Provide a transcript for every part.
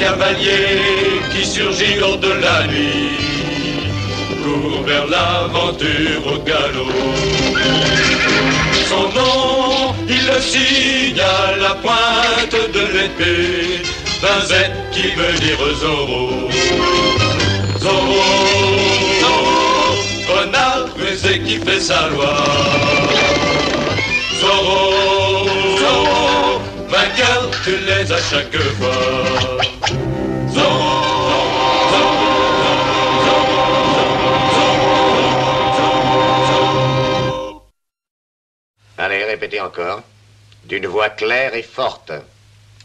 cavalier qui surgit lors de la nuit, court vers l'aventure au galop. Son nom, il le signe à la pointe de l'épée, d'un Z qui veut dire Zorro. Zorro, Zorro, renard rusé qui fait sa loi. Zorro, Zorro, vainqueur, tu l'es à chaque fois. Zorro, Allez, répétez encore. D'une voix claire et forte.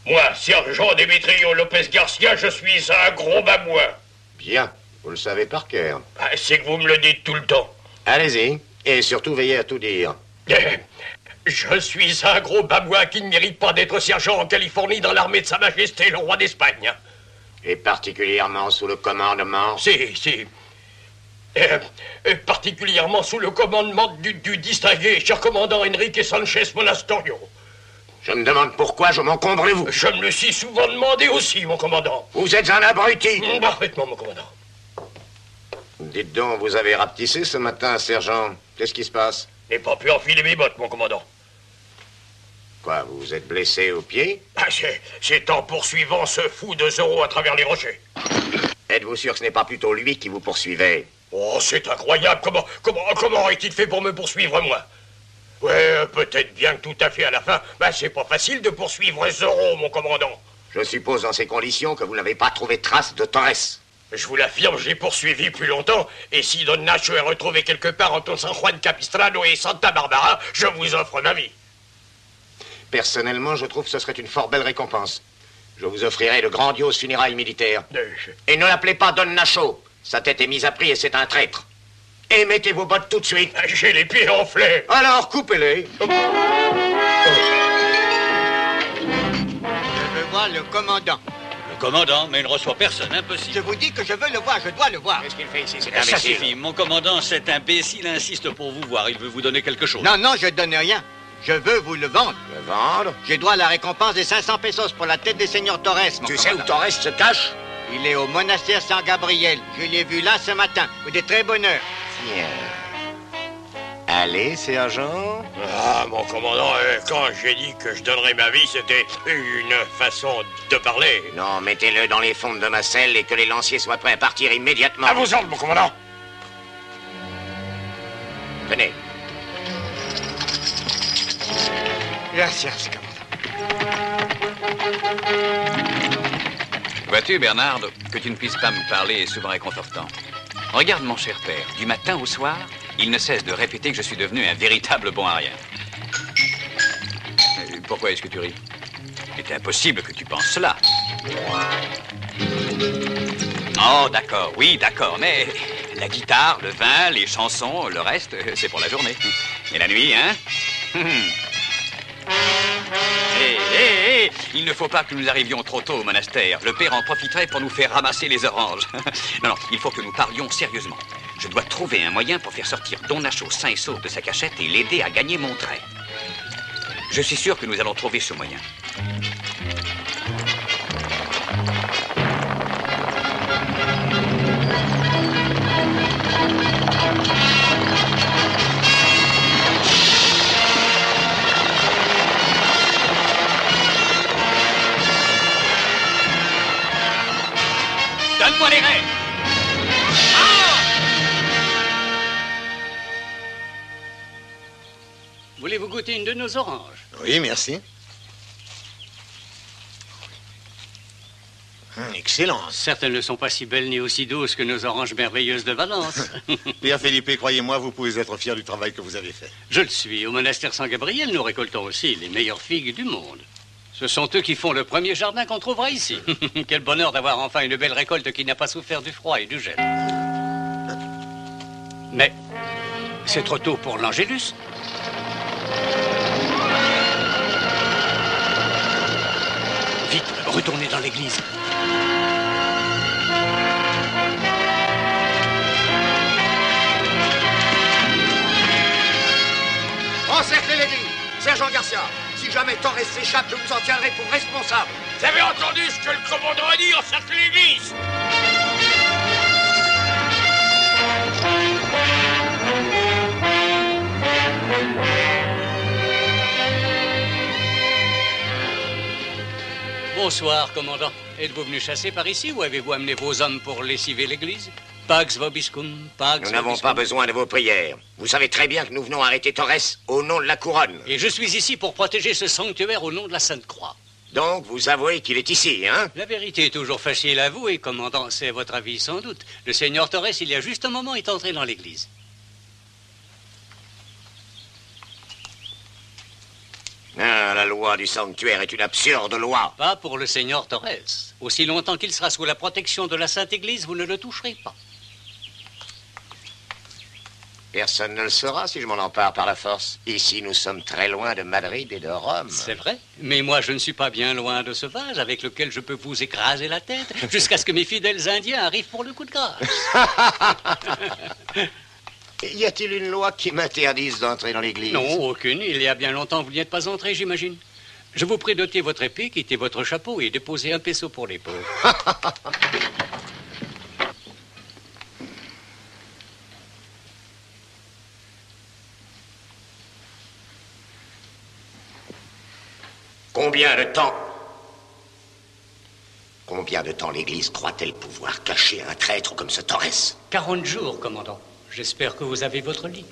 Moi, sergent Demetrio Lopez Garcia, je suis un gros babouin. Bien, vous le savez par cœur. Ah, c'est que vous me le dites tout le temps. Allez-y, et surtout veillez à tout dire. Je suis un gros babouin qui ne mérite pas d'être sergent en Californie dans l'armée de Sa Majesté, le roi d'Espagne. Et particulièrement sous le commandement... Si. Particulièrement sous le commandement du distingué cher commandant Enrique Sanchez Monasterio. Je me demande pourquoi je m'encombre-vous. Je me le suis souvent demandé aussi, mon commandant. Vous êtes un abruti. Parfaitement, mon commandant. Dites donc, vous avez rapetissé ce matin, sergent. Qu'est-ce qui se passe? Je n'ai pas pu enfiler mes bottes, mon commandant. Quoi, vous vous êtes blessé au pied? C'est en poursuivant ce fou de Zorro à travers les rochers. Êtes-vous sûr que ce n'est pas plutôt lui qui vous poursuivait? Oh, c'est incroyable. Comment aurait-il fait pour me poursuivre, moi? Ouais, peut-être bien que tout à fait à la fin. C'est pas facile de poursuivre Zorro, mon commandant. Je suppose dans ces conditions que vous n'avez pas trouvé trace de Torres. Je vous l'affirme, j'ai poursuivi plus longtemps. Et si Don Nacho est retrouvé quelque part entre San Juan Capistrano et Santa Barbara, je vous offre ma vie. Personnellement, je trouve que ce serait une fort belle récompense. Je vous offrirai de grandioses funérailles militaires. Et ne l'appelez pas Don Nacho. Sa tête est mise à prix et c'est un traître. Et mettez vos bottes tout de suite. J'ai les pieds enflés. Alors, coupez-les. Je veux voir le commandant. Le commandant, mais il ne reçoit personne, impossible. Je vous dis que je veux le voir, je dois le voir. Qu'est-ce qu'il fait ici, cet Ça imbécile? suffit, mon commandant, cet imbécile insiste pour vous voir. Il veut vous donner quelque chose. Non, je donne rien. Je veux vous le vendre. Le vendre? J'ai droit à la récompense des 500 pesos pour la tête des seigneurs Torres, mon Tu sais où commandant. Torres se cache? Il est au monastère San Gabriel. Je l'ai vu là ce matin. De très bonne heure. Tiens. Allez, sergent. Ah, mon commandant, quand j'ai dit que je donnerais ma vie, c'était une façon de parler. Non, mettez-le dans les fonds de ma selle et que les lanciers soient prêts à partir immédiatement. À vos ordres, mon commandant. Venez. Gracias, commandant. Vois-tu, Bernard, que tu ne puisses pas me parler est souvent réconfortant. Regarde, mon cher père, du matin au soir, il ne cesse de répéter que je suis devenu un véritable bon à rien. Pourquoi est-ce que tu ris? C'est impossible que tu penses cela. Oh, d'accord, oui, d'accord, mais la guitare, le vin, les chansons, le reste, c'est pour la journée. Et la nuit, hein? Hé, il ne faut pas que nous arrivions trop tôt au monastère. Le père en profiterait pour nous faire ramasser les oranges. Non, il faut que nous parlions sérieusement. Je dois trouver un moyen pour faire sortir Don Nacho sain et sauf de sa cachette et l'aider à gagner mon trait. Je suis sûr que nous allons trouver ce moyen. Donne-moi les rênes! Voulez-vous goûter une de nos oranges? Oui, merci. Excellent. Certaines ne sont pas si belles ni aussi douces que nos oranges merveilleuses de Valence. Pierre Felipe, croyez-moi, vous pouvez être fier du travail que vous avez fait. Je le suis. Au monastère San Gabriel, nous récoltons aussi les meilleures figues du monde. Ce sont eux qui font le premier jardin qu'on trouvera ici. Quel bonheur d'avoir enfin une belle récolte qui n'a pas souffert du froid et du gel. Mais c'est trop tôt pour l'Angélus. Vite, retournez dans l'église. Encerclez l'église. Sergent Garcia, si Si jamais Torres s'échappe, je vous en tiendrai pour responsable. Vous avez entendu ce que le commandant a dit? Encerclez l'église! Bonsoir, commandant. Êtes-vous venu chasser par ici ou avez-vous amené vos hommes pour lessiver l'église? Pax vobiscum, Pax Nous n'avons pas besoin de vos prières. Vous savez très bien que nous venons arrêter Torres au nom de la couronne. Et je suis ici pour protéger ce sanctuaire au nom de la Sainte Croix. Donc, vous avouez qu'il est ici, hein? La vérité est toujours facile à avouer, commandant. C'est votre avis, sans doute. Le seigneur Torres, il y a juste un moment, est entré dans l'église. Ah, la loi du sanctuaire est une absurde loi. Pas pour le seigneur Torres. Aussi longtemps qu'il sera sous la protection de la Sainte Église, vous ne le toucherez pas. Personne ne le saura si je m'en empare par la force. Ici, nous sommes très loin de Madrid et de Rome. C'est vrai, mais moi je ne suis pas bien loin de ce vase avec lequel je peux vous écraser la tête jusqu'à ce que mes fidèles Indiens arrivent pour le coup de grâce. Y a-t-il une loi qui m'interdise d'entrer dans l'église? Non, aucune. Il y a bien longtemps que vous n'y êtes pas entré, j'imagine. Je vous prie d'ôter votre épée, quitter votre chapeau et déposer un peso pour les pauvres. Combien de temps l'église croit-elle pouvoir cacher un traître comme ce Torres? 40 jours, commandant. J'espère que vous avez votre lit.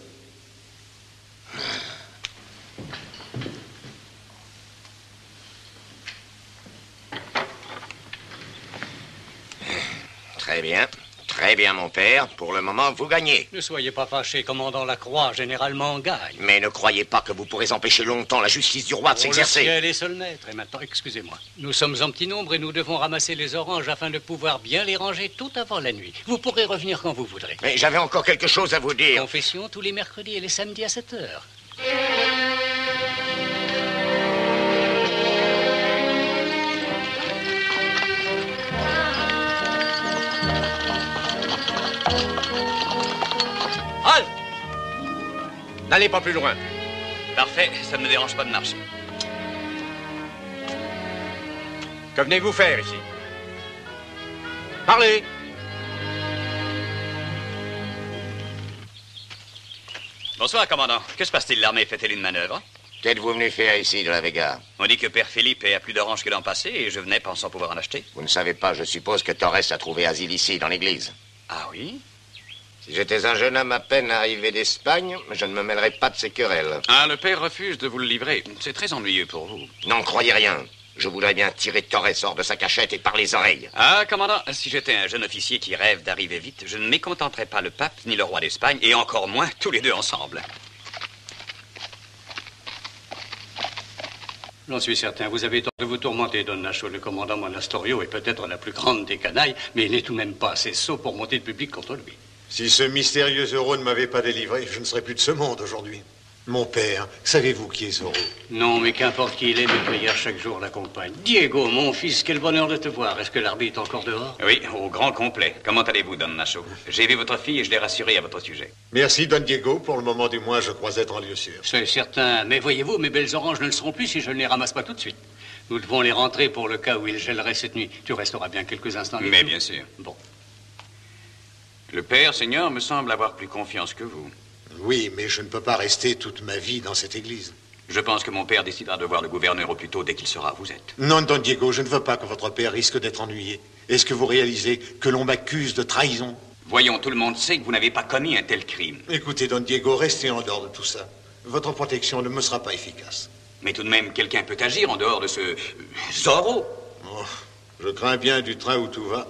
Très bien, mon père. Pour le moment, vous gagnez. Ne soyez pas fâché, commandant. La croix, généralement, gagne. Mais ne croyez pas que vous pourrez empêcher longtemps la justice du roi de s'exercer. Le ciel est seul maître. Et maintenant, excusez-moi. Nous sommes en petit nombre et nous devons ramasser les oranges afin de pouvoir bien les ranger tout avant la nuit. Vous pourrez revenir quand vous voudrez. Mais j'avais encore quelque chose à vous dire. Confession tous les mercredis et les samedis à 7 heures. Halt! N'allez pas plus loin. Parfait, ça ne me dérange pas de marcher. Que venez-vous faire ici? Parlez! Bonsoir, commandant. Que se passe-t-il? L'armée fait-elle une manœuvre? Qu'êtes-vous venu faire ici, de la Vega? On dit que Père Philippe a plus d'oranges que l'an passé et je venais pensant pouvoir en acheter. Vous ne savez pas, je suppose que Torres a trouvé asile ici, dans l'église. Ah oui? Si j'étais un jeune homme à peine arrivé d'Espagne, je ne me mêlerais pas de ces querelles. Ah, le père refuse de vous le livrer. C'est très ennuyeux pour vous. N'en croyez rien. Je voudrais bien tirer Torres hors de sa cachette et par les oreilles. Ah, commandant, si j'étais un jeune officier qui rêve d'arriver vite, je ne mécontenterais pas le pape ni le roi d'Espagne, et encore moins tous les deux ensemble. J'en suis certain, vous avez tort de vous tourmenter, Don Nacho. Le commandant Monastorio est peut-être la plus grande des canailles, mais il n'est tout de même pas assez sot pour monter le public contre lui. Si ce mystérieux Zorro ne m'avait pas délivré, je ne serais plus de ce monde aujourd'hui. Mon père, savez-vous qui est Zorro? Non, mais qu'importe qui il est, mes prières chaque jour l'accompagnent. Diego, mon fils, quel bonheur de te voir. Est-ce que l'arbitre est encore dehors? Oui, au grand complet. Comment allez-vous, Don Nacho? J'ai vu votre fille et je l'ai rassurée à votre sujet. Merci, Don Diego. Pour le moment du moins, je crois être en lieu sûr. C'est certain, mais voyez-vous, mes belles oranges ne le seront plus si je ne les ramasse pas tout de suite. Nous devons les rentrer pour le cas où il gèlerait cette nuit. Tu resteras bien quelques instants avec Mais nous? bien sûr. Bon. Le père, Seigneur, me semble avoir plus confiance que vous. Oui, mais je ne peux pas rester toute ma vie dans cette église. Je pense que mon père décidera de voir le gouverneur au plus tôt dès qu'il sera à vous êtes. Non, Don Diego, je ne veux pas que votre père risque d'être ennuyé. Est-ce que vous réalisez que l'on m'accuse de trahison? Voyons, tout le monde sait que vous n'avez pas commis un tel crime. Écoutez, Don Diego, restez en dehors de tout ça. Votre protection ne me sera pas efficace. Mais tout de même, quelqu'un peut agir en dehors de ce... Zorro. Oh, je crains bien du train où tout va,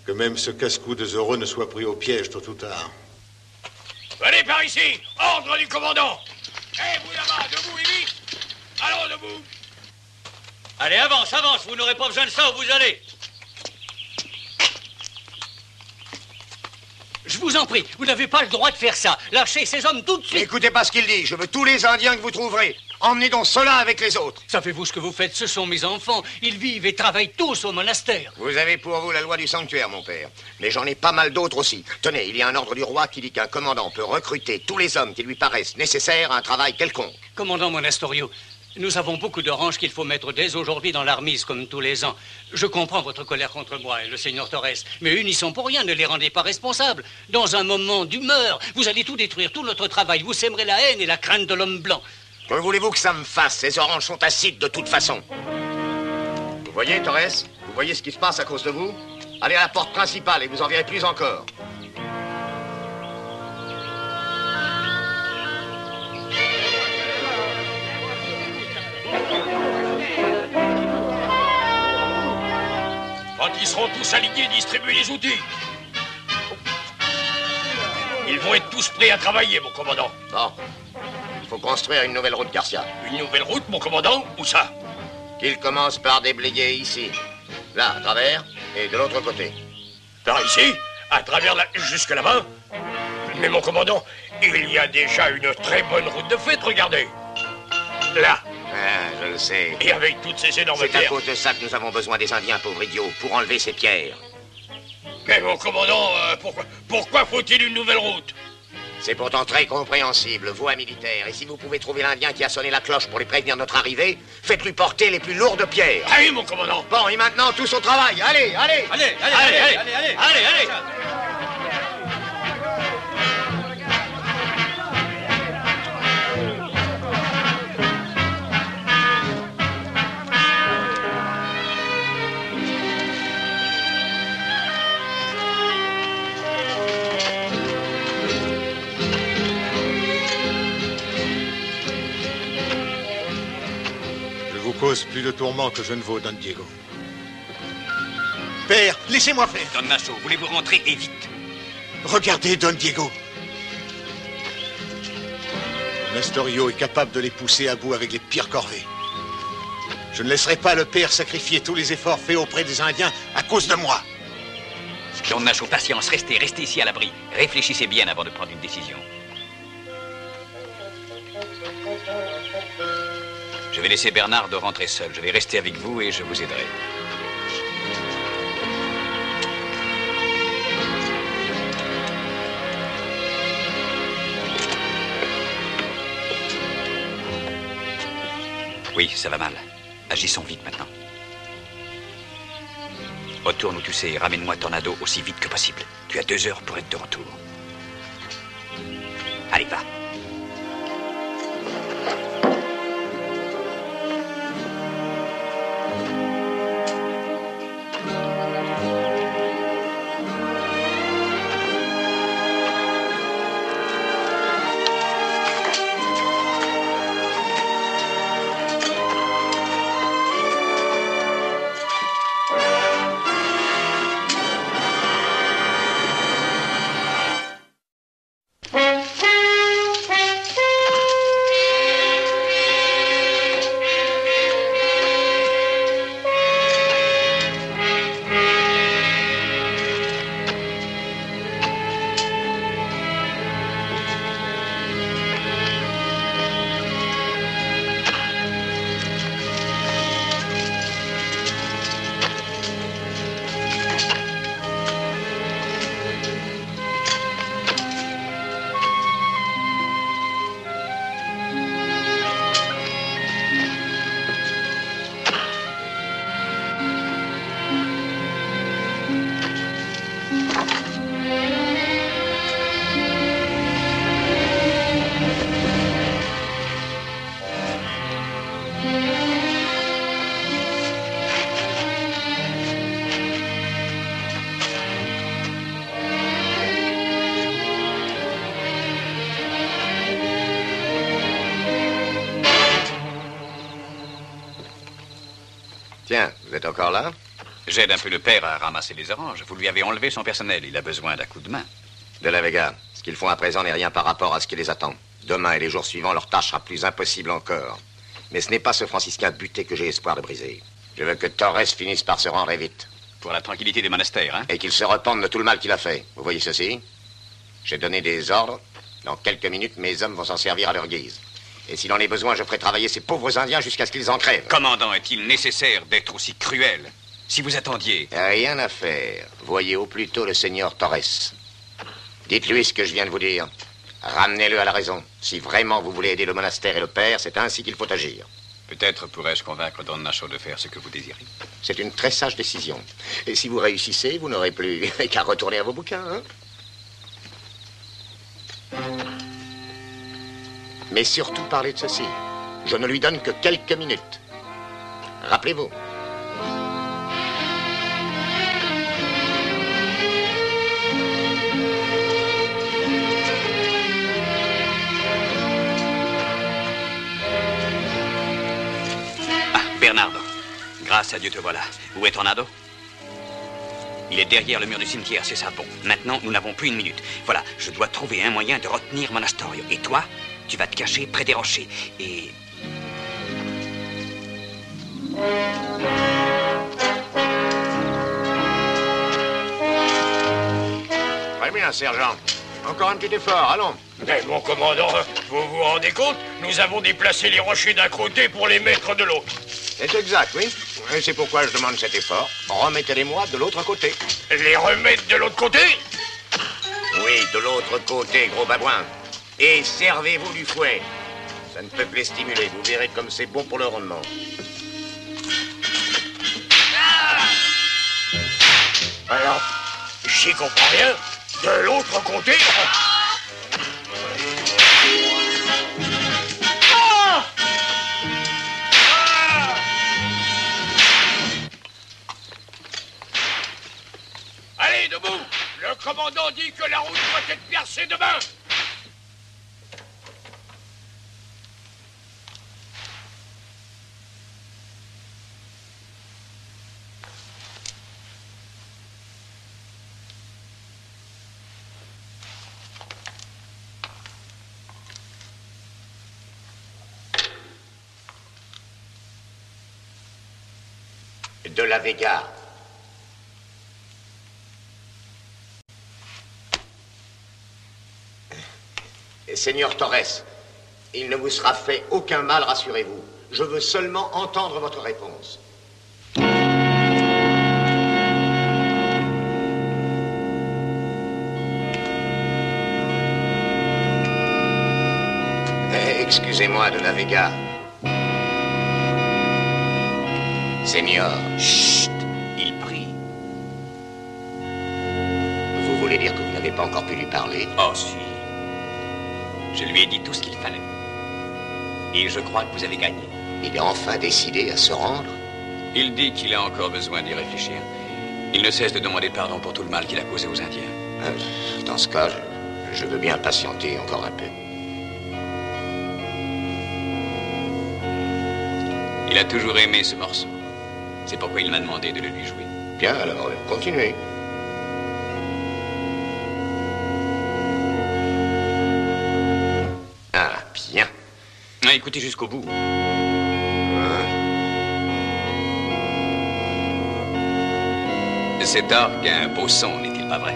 que même ce casse-cou de Zorro ne soit pris au piège tôt ou tard. Venez par ici! Ordre du commandant! Eh, vous là-bas, debout et vite! Allons, debout! Allez, avance, avance, vous n'aurez pas besoin de ça où vous allez. Je vous en prie, vous n'avez pas le droit de faire ça. Lâchez ces hommes tout de suite. Écoutez pas ce qu'il dit. Je veux tous les Indiens que vous trouverez. Emmenez donc cela avec les autres. Savez-vous ce que vous faites? Ce sont mes enfants. Ils vivent et travaillent tous au monastère. Vous avez pour vous la loi du sanctuaire, mon père. Mais j'en ai pas mal d'autres aussi. Tenez, il y a un ordre du roi qui dit qu'un commandant peut recruter tous les hommes qui lui paraissent nécessaires à un travail quelconque. Commandant Monastorio, Nous avons beaucoup d'oranges qu'il faut mettre dès aujourd'hui dans la remise, comme tous les ans. Je comprends votre colère contre moi et le seigneur Torres, mais eux n'y sont pour rien, ne les rendez pas responsables. Dans un moment d'humeur, vous allez tout détruire, tout notre travail. Vous sèmerez la haine et la crainte de l'homme blanc. Que voulez-vous que ça me fasse? Ces oranges sont acides de toute façon. Vous voyez, Torres? Vous voyez ce qui se passe à cause de vous? Allez à la porte principale et vous en verrez plus encore. Quand ils seront tous alignés, distribuer les outils. Ils vont être tous prêts à travailler, mon commandant. Bon. Il faut construire une nouvelle route, Garcia. Une nouvelle route, mon commandant? Où ça? Qu'il commence par déblayer ici. Là, à travers, et de l'autre côté. Par ici? À travers jusque là-bas? Mais mon commandant, il y a déjà une très bonne route de fête, regardez. Là. Ah, je le sais. Et avec toutes ces énormes pierres. C'est à cause de ça que nous avons besoin des Indiens, pauvres idiots, pour enlever ces pierres. Mais mon commandant, pourquoi faut-il une nouvelle route? C'est pourtant très compréhensible, voie militaire. Et si vous pouvez trouver l'Indien qui a sonné la cloche pour les prévenir de notre arrivée, faites-lui porter les plus lourdes pierres. Ah oui, mon commandant. Bon, et maintenant, tous au travail. Allez, allez. Allez. Cause plus de tourments que je ne vaux, Don Diego. Père, laissez-moi faire. Don Nacho, voulez-vous rentrer et vite? Regardez, Don Diego. Nestorio est capable de les pousser à bout avec les pires corvées. Je ne laisserai pas le père sacrifier tous les efforts faits auprès des Indiens à cause de moi. Don Nacho, patience, restez ici à l'abri. Réfléchissez bien avant de prendre une décision. Je vais laisser Bernardo rentrer seul. Je vais rester avec vous et je vous aiderai. Oui, ça va mal. Agissons vite maintenant. Retourne où tu sais et ramène-moi Tornado aussi vite que possible. Tu as 2 heures pour être de retour. Allez, va. Tiens, vous êtes encore là? J'aide un peu le père à ramasser les oranges. Vous lui avez enlevé son personnel. Il a besoin d'un coup de main. De la Vega, ce qu'ils font à présent n'est rien par rapport à ce qui les attend. Demain et les jours suivants, leur tâche sera plus impossible encore. Mais ce n'est pas ce franciscain buté que j'ai espoir de briser. Je veux que Torres finisse par se rendre vite. Pour la tranquillité des monastères, hein? Et qu'il se repente de tout le mal qu'il a fait. Vous voyez ceci? J'ai donné des ordres. Dans quelques minutes, mes hommes vont s'en servir à leur guise. Et s'il en est besoin, je ferai travailler ces pauvres Indiens jusqu'à ce qu'ils en crèvent. Commandant, est-il nécessaire d'être aussi cruel? Si vous attendiez... Rien à faire. Voyez au plus tôt le seigneur Torres. Dites-lui ce que je viens de vous dire. Ramenez-le à la raison. Si vraiment vous voulez aider le monastère et le père, c'est ainsi qu'il faut agir. Peut-être pourrais-je convaincre Don Nacho de faire ce que vous désirez. C'est une très sage décision. Et si vous réussissez, vous n'aurez plus qu'à retourner à vos bouquins, hein? Mais surtout parlez de ceci. Je ne lui donne que quelques minutes. Rappelez-vous. Bernardo, grâce à Dieu te voilà. Où est Tornado? Il est derrière le mur du cimetière, c'est ça. Bon, maintenant, nous n'avons plus une minute. Voilà, je dois trouver un moyen de retenir Monastorio. Et toi, tu vas te cacher près des rochers. Et... Très bien, sergent. Encore un petit effort, allons. Mais mon commandant, vous vous rendez compte? Nous avons déplacé les rochers d'un côté pour les mettre de l'autre. C'est exact, oui. Et c'est pourquoi je demande cet effort. Remettez-les-moi de l'autre côté. Les remettre de l'autre côté? Oui, de l'autre côté, gros babouin. Et servez-vous du fouet. Ça ne peut que les stimuler. Vous verrez comme c'est bon pour le rendement. Alors, j'y comprends rien. De l'autre côté? Allez, debout! Le commandant dit que la route doit être percée demain! De la Vega. Seigneur Torres, il ne vous sera fait aucun mal, rassurez-vous. Je veux seulement entendre votre réponse. Excusez-moi, de la Vega. Seigneur. Chut! Il prie. Vous voulez dire que vous n'avez pas encore pu lui parler? Oh, si. Je lui ai dit tout ce qu'il fallait. Et je crois que vous avez gagné. Il est enfin décidé à se rendre? Il dit qu'il a encore besoin d'y réfléchir. Il ne cesse de demander pardon pour tout le mal qu'il a causé aux Indiens. Dans ce cas, je veux bien patienter encore un peu. Il a toujours aimé ce morceau. C'est pourquoi il m'a demandé de le lui jouer. Bien, alors, continuez. Ah, bien. Ah, écoutez jusqu'au bout. Cet orgue a un beau son, n'est-il pas vrai?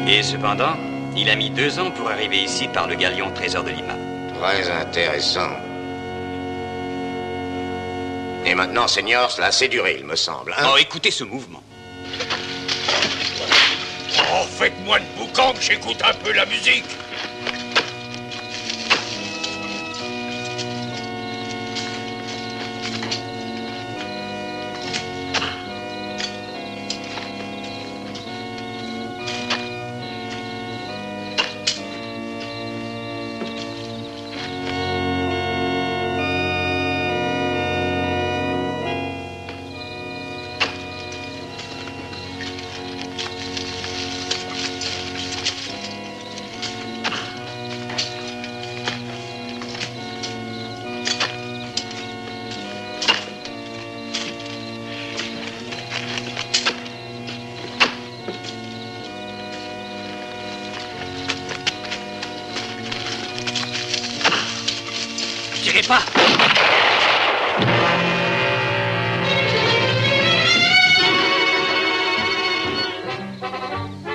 Et cependant, il a mis 2 ans pour arriver ici par le galion Trésor de Lima. Très intéressant. Et maintenant, Seigneur, cela a assez duré, il me semble. Hein? Oh, écoutez ce mouvement. Oh, faites-moi le boucan que j'écoute un peu la musique. Tirez pas!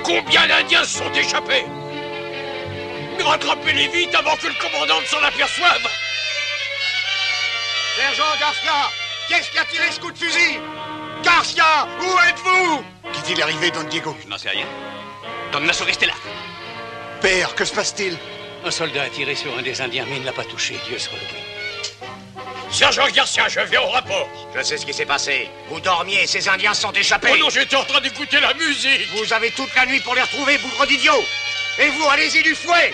Combien d'Indiens se sont échappés? Rattrapez-les vite avant que le commandant ne s'en aperçoive! Sergent Garcia, qu'est-ce qui a tiré ce coup de fusil? Garcia, où êtes-vous? Qu'est-il arrivé, Don Diego? Je n'en sais rien. Don Nacho, restez là. Père, que se passe-t-il? Un soldat a tiré sur un des Indiens, mais il ne l'a pas touché, Dieu soit loué. Sergent Garcia, je viens au rapport. Je sais ce qui s'est passé. Vous dormiez et ces Indiens se sont échappés. Oh non, j'étais en train d'écouter la musique. Vous avez toute la nuit pour les retrouver, bougre d'idiot. Et vous, allez-y du fouet.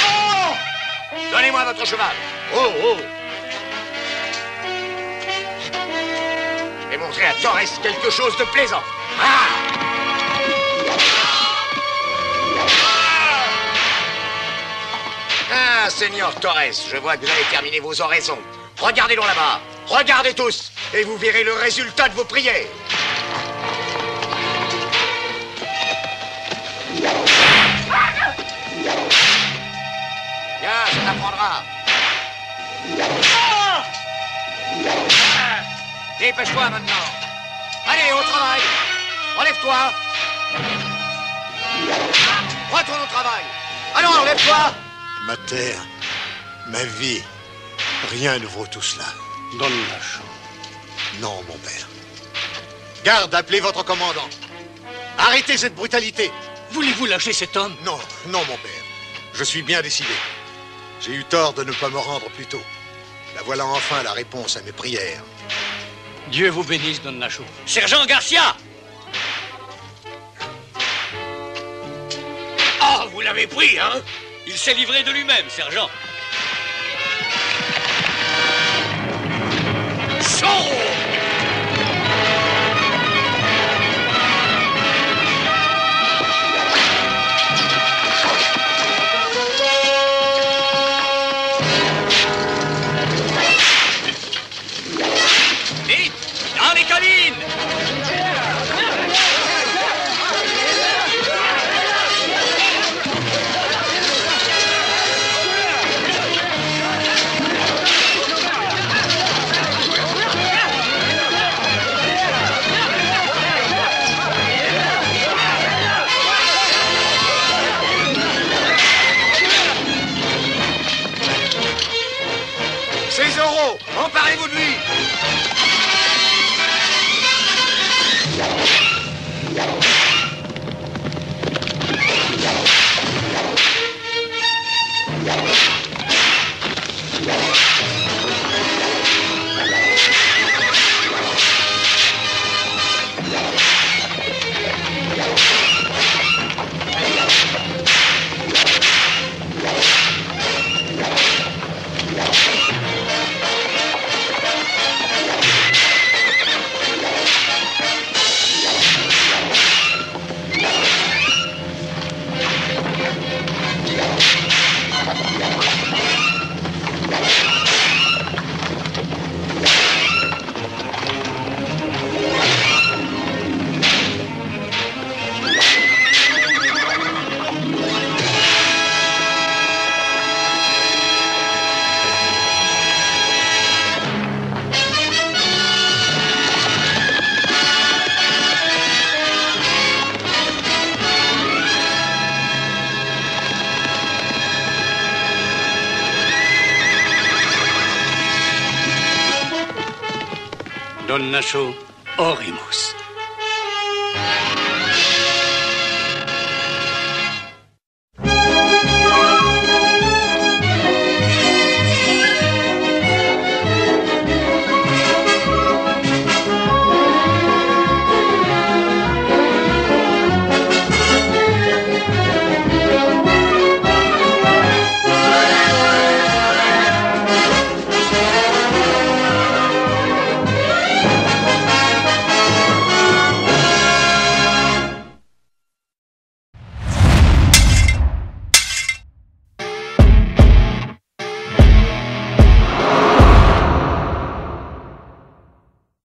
Oh! Donnez-moi votre cheval. Oh, oh. Et montrez à Torres quelque chose de plaisant. Ah, Seigneur Torres, je vois que vous avez terminé vos oraisons. Regardez donc là-bas. Regardez tous. Et vous verrez le résultat de vos prières. Viens, ça t'apprendra. Dépêche-toi maintenant. Allez, au travail. Relève-toi. Retourne au travail. Alors, lève-toi. Ma terre, ma vie, rien ne vaut tout cela. Don Nacho. Non, mon père. Garde, appelez votre commandant. Arrêtez cette brutalité. Voulez-vous lâcher cet homme? Non, non, mon père. Je suis bien décidé. J'ai eu tort de ne pas me rendre plus tôt. La voilà enfin la réponse à mes prières. Dieu vous bénisse, Don Nacho. Sergent Garcia! Ah, vous l'avez pris, hein? Il s'est livré de lui-même, sergent. Zorro! Vite! Dans les collines! C'est Zorro. Emparez-vous de lui. Don Nacho, oremus.